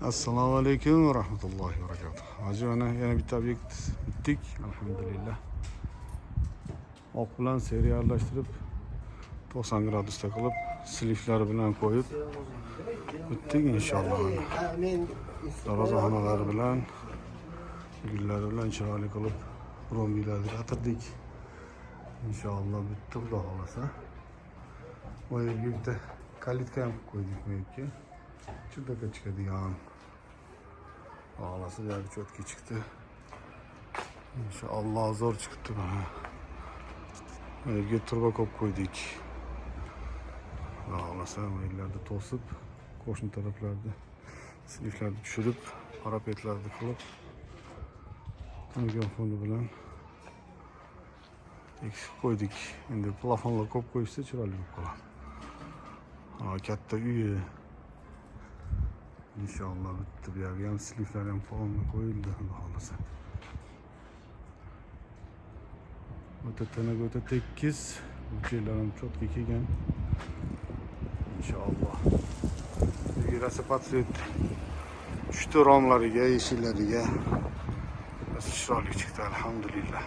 Assalomu alaykum va rahmatullohi va barakatuh. Hozir yana bitta obyekt bitdik, alhamdulillah. Oq bilan seriyallashtirib 90 gradusda qilib, sliflari bilan qo'yib bitdik inshaalloh. Darvozaxonalari bilan, gullari bilan chiroyli qilib rombilarni atirdik. İnşallah bitti bu da olasa. Bu yerga bitta kalitka ham qo'ydik bu yerga. Chudaka chiqadigan. Olasa joyi cho'tki chiqdi. İnşallah zo'r chiqdi mana. Bu yerga turbokop qo'ydik. Olasa bu yerlarda to'sib, qo'shni taraflarda sliflarni tushirib, parapetlarni qilib, tunagan foni bilan eksik qo'ydik. Endi plafonlar ko'p qo'yishsa chiroyli bo'lib qoladi. Katta uyi inshaalloh bitti. Bu yerga ham sliflar ham polni qo'yildi, xudo xolasa. O'ta tanaga o'ta tekis, burchaklar ham cho'tki kelgan. İnşallah. Birasi patsvet tushdi romlariga, eshiklarga. Chiroyli chiqdi, alhamdulillah.